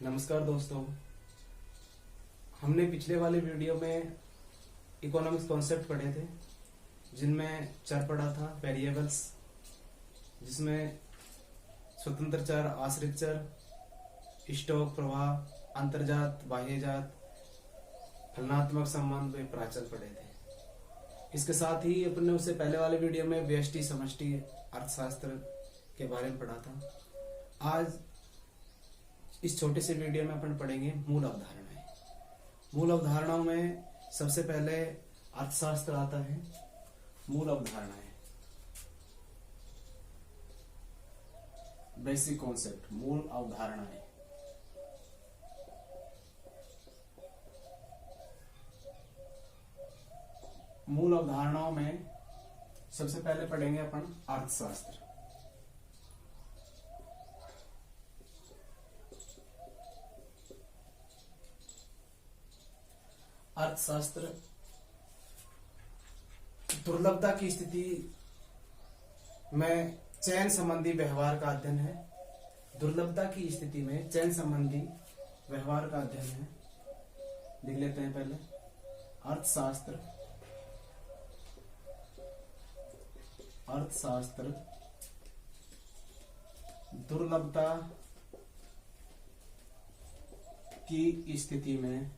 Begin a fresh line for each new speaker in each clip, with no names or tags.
नमस्कार दोस्तों। हमने पिछले वाले वीडियो में इकोनॉमिक्स कॉन्सेप्ट पढ़े थे, जिनमें चर पढ़ा था, वेरिएबल्स, जिसमें स्वतंत्र चर, आश्रित चर, स्टॉक प्रवाह, अंतर्जात, बाह्यजात, फलनात्मक संबंध व प्राचल पढ़े थे। इसके साथ ही अपने उससे पहले वाले वीडियो में व्यष्टि समष्टि अर्थशास्त्र के बारे में पढ़ा था। आज इस छोटे से वीडियो में अपन पढ़ेंगे मूल अवधारणाएं। मूल अवधारणाओं में सबसे पहले अर्थशास्त्र आता है। मूल अवधारणाएं, बेसिक कॉन्सेप्ट, मूल अवधारणाएं। मूल अवधारणाओं में सबसे पहले पढ़ेंगे अपन अर्थशास्त्र। अर्थशास्त्र दुर्लभता की स्थिति में चयन संबंधी व्यवहार का अध्ययन है। दुर्लभता की स्थिति में चयन संबंधी व्यवहार का अध्ययन है। लिख लेते हैं पहले। अर्थशास्त्र दुर्लभता की स्थिति में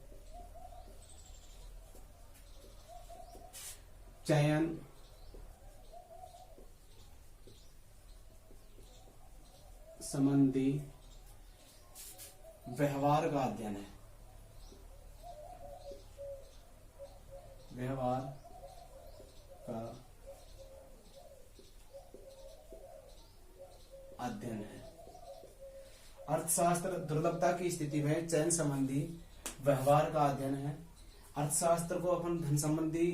चयन संबंधी व्यवहार का अध्ययन है। व्यवहार का अध्ययन है। अर्थशास्त्र दुर्लभता की स्थिति में चयन संबंधी व्यवहार का अध्ययन है। अर्थशास्त्र को अपन धन संबंधी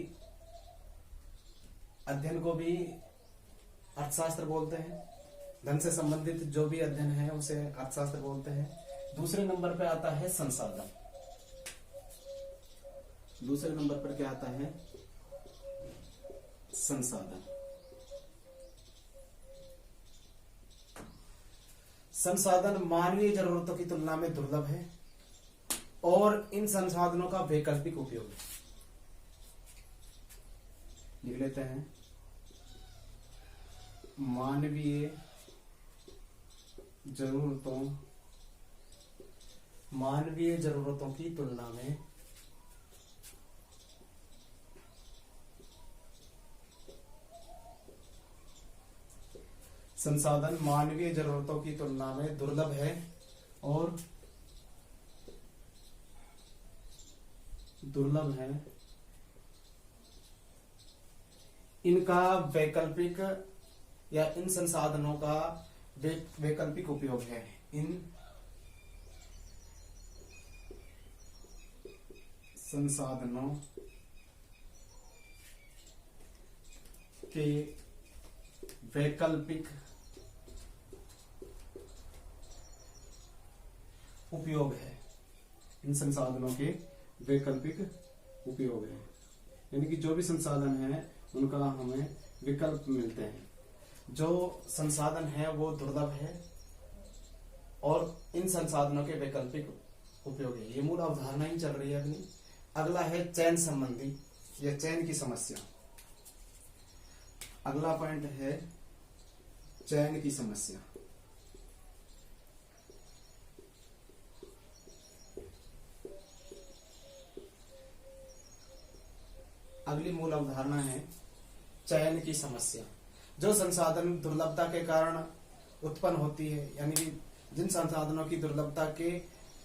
अध्ययन को भी अर्थशास्त्र बोलते हैं। धन से संबंधित जो भी अध्ययन है उसे अर्थशास्त्र बोलते हैं। दूसरे नंबर पे आता है संसाधन। दूसरे नंबर पर क्या आता है? संसाधन। संसाधन मानवीय जरूरतों की तुलना में दुर्लभ है और इन संसाधनों का वैकल्पिक उपयोग है। लिख लेते हैं। मानवीय जरूरतों की तुलना में संसाधन मानवीय जरूरतों की तुलना में दुर्लभ है और इनका वैकल्पिक या इन संसाधनों का वैकल्पिक उपयोग है। इन संसाधनों के वैकल्पिक उपयोग है। इन संसाधनों के वैकल्पिक उपयोग है, यानी कि जो भी संसाधन है उनका हमें विकल्प मिलते हैं। जो संसाधन है वो दुर्लभ है और इन संसाधनों के वैकल्पिक उपयोग है। ये मूल अवधारणा ही चल रही है अपनी। अगला है चयन संबंधी या चयन की समस्या। अगला पॉइंट है चयन की समस्या। अगली मूल अवधारणा है चयन की समस्या। जो संसाधन दुर्लभता के कारण उत्पन्न होती है, यानी कि जिन संसाधनों की दुर्लभता के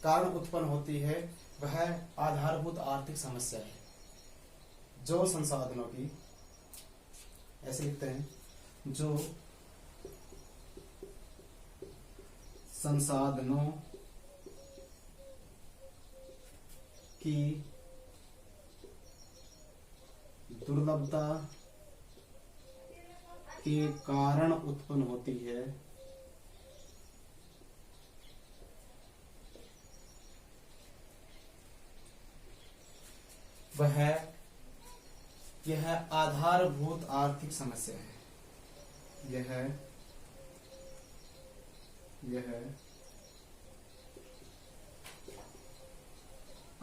कारण उत्पन्न होती है, वह आधारभूत आर्थिक समस्या है। जो संसाधनों की, ऐसे लिखते हैं, जो संसाधनों की दुर्लभता के कारण उत्पन्न होती है, यह आधारभूत आर्थिक समस्या है। यह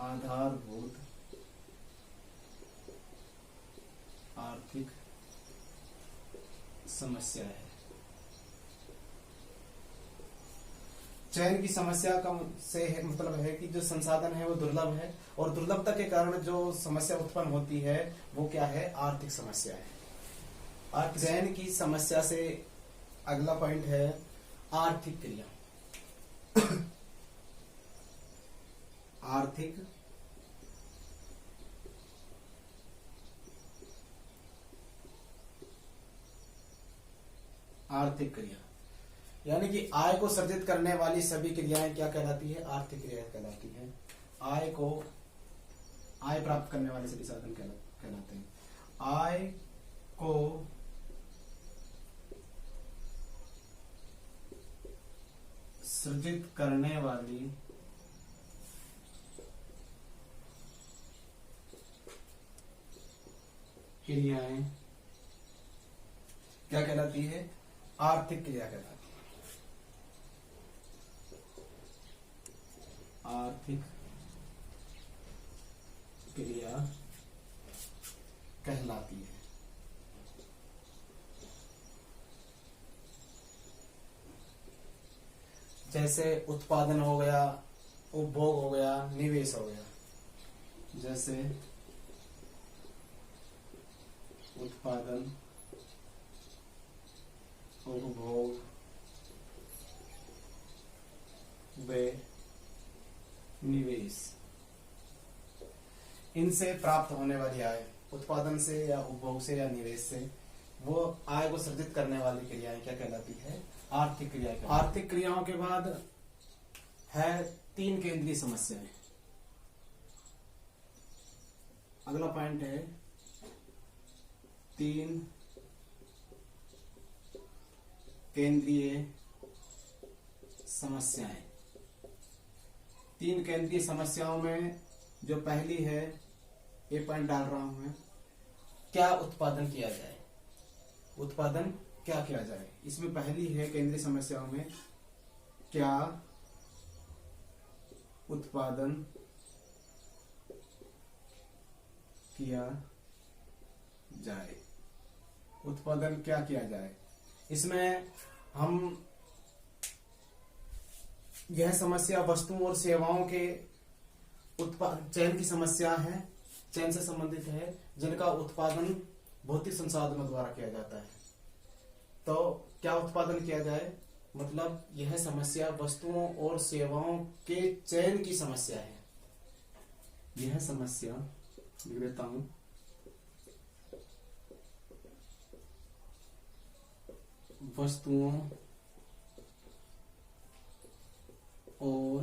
आधारभूत आर्थिक समस्या है। चयन की समस्या का से है मतलब है कि जो संसाधन है वो दुर्लभ है, और दुर्लभता के कारण जो समस्या उत्पन्न होती है वो क्या है, आर्थिक समस्या है। चयन की समस्या से अगला पॉइंट है आर्थिक क्रिया। आर्थिक क्रिया यानी कि आय को सृजित करने वाली सभी क्रियाएं क्या कहलाती है, आर्थिक क्रिया कहलाती है। आय प्राप्त करने वाले सभी साधन कहलाते हैं। आय को सृजित करने वाली क्रियाएं क्या कहलाती है, आर्थिक क्रिया कहलाती है। आर्थिक क्रिया कहलाती है। जैसे उत्पादन हो गया, उपभोग हो गया, निवेश हो गया। जैसे उत्पादन, उपभोग व निवेश, इनसे प्राप्त होने वाली आय, उत्पादन से या उपभोग से या निवेश से, वो आय को सृजित करने वाली क्रियाएं क्या कहलाती है, आर्थिक क्रिया। आर्थिक क्रियाओं के बाद है 3 केंद्रीय समस्याएं। अगला पॉइंट है 3 केंद्रीय समस्याएं। 3 केंद्रीय समस्याओं में जो पहली है, ये पॉइंट डाल रहा हूं मैं, क्या उत्पादन किया जाए, उत्पादन क्या किया जाए। इसमें पहली है केंद्रीय समस्याओं में, क्या उत्पादन किया जाए, उत्पादन क्या किया जाए। इसमें हम यह समस्या वस्तुओं और सेवाओं के चयन की समस्या है, चयन से संबंधित है, जिनका उत्पादन भौतिक संसाधनों द्वारा किया जाता है। तो क्या उत्पादन किया जाए, मतलब यह समस्या वस्तुओं और सेवाओं के चयन की समस्या है। यह समस्या लिख देता हूं, वस्तुओं और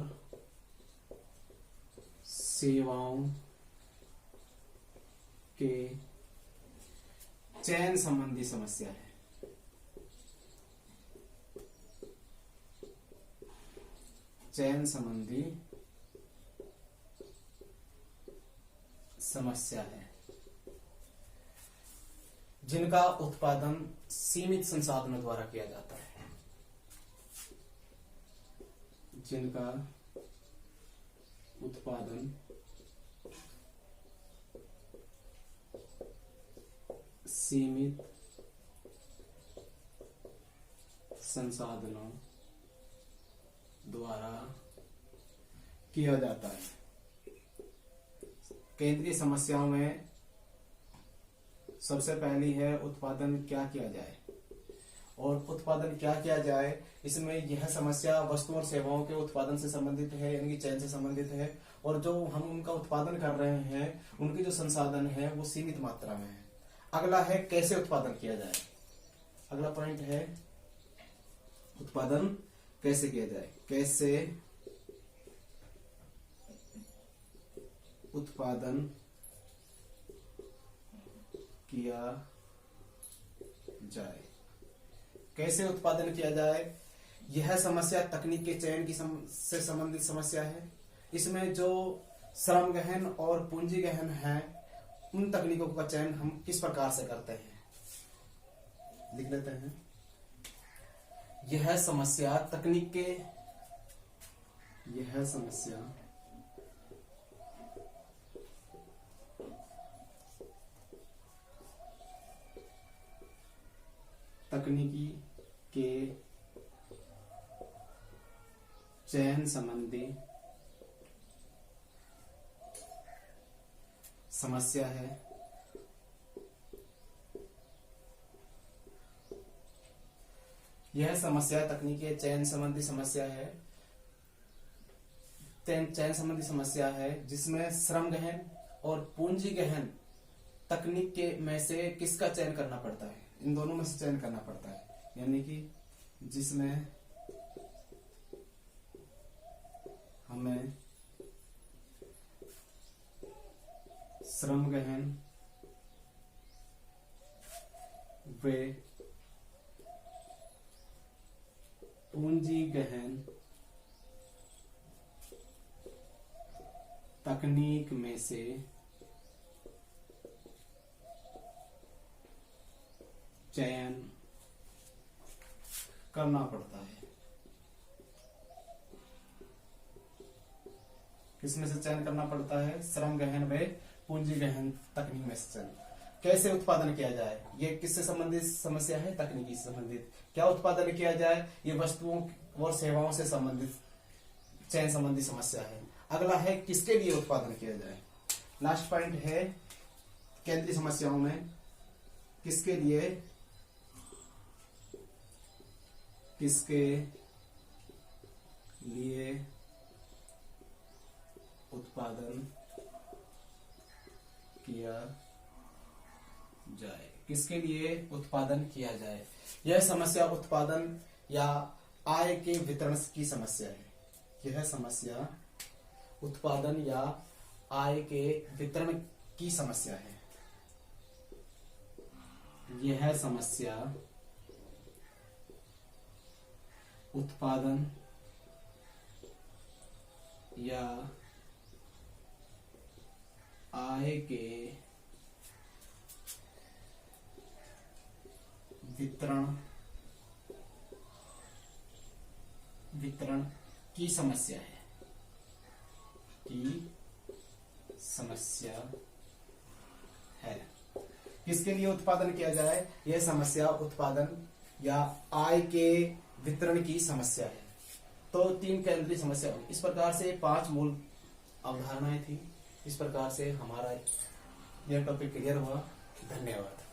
सेवाओं के चयन संबंधी समस्या है। चयन संबंधी समस्या है, जिनका उत्पादन सीमित संसाधनों द्वारा किया जाता है। जिनका उत्पादन सीमित संसाधनों द्वारा किया जाता है। केंद्रीय समस्याओं में सबसे पहली है उत्पादन क्या किया जाए, और उत्पादन क्या किया जाए, इसमें यह समस्या वस्तुओं और सेवाओं के उत्पादन से संबंधित है, यानी चयन से संबंधित है, और जो हम उनका उत्पादन कर रहे हैं उनके जो संसाधन है वो सीमित मात्रा में है। अगला है कैसे उत्पादन किया जाए। अगला पॉइंट है उत्पादन कैसे किया जाए, कैसे उत्पादन किया जाए। कैसे उत्पादन किया जाए, यह समस्या तकनीक के चयन की से संबंधित समस्या है। इसमें जो श्रम गहन और पूंजी गहन है, उन तकनीकों का चयन हम किस प्रकार से करते हैं, लिख लेते हैं। यह समस्या तकनीक के, यह समस्या तकनीकी के चयन संबंधी समस्या है। यह समस्या तकनीकी चयन संबंधी समस्या है। चयन संबंधी समस्या है जिसमें श्रम गहन और पूंजी गहन तकनीक के में से किसका चयन करना पड़ता है, इन दोनों में से चयन करना पड़ता है। यानी कि जिसमें हमें श्रम गहन व पूंजी गहन तकनीक में से चयन करना पड़ता है। किसमें से चयन करना पड़ता है? श्रम गहन व पूंजी गहन तकनीक में से चयन। कैसे उत्पादन किया जाए? ये किससे संबंधित समस्या है? तकनीकी से संबंधित। क्या उत्पादन किया जाए? ये वस्तुओं और सेवाओं से संबंधित चयन संबंधी समस्या है। अगला है किसके लिए उत्पादन किया जाए। लास्ट पॉइंट है केंद्रीय समस्याओं में किसके लिए उत्पादन किया जाए। किसके लिए उत्पादन किया जाए? यह समस्या उत्पादन या आय के वितरण की समस्या है। यह समस्या उत्पादन या आय के वितरण की समस्या है। यह समस्या उत्पादन या आय के वितरण की समस्या है। किसके लिए उत्पादन किया जाए? यह समस्या उत्पादन या आय के वितरण की समस्या है। तो 3 केंद्रीय समस्या। इस प्रकार से 5 मूल अवधारणाएं थी। इस प्रकार से हमारा यह टॉपिक क्लियर हुआ। धन्यवाद।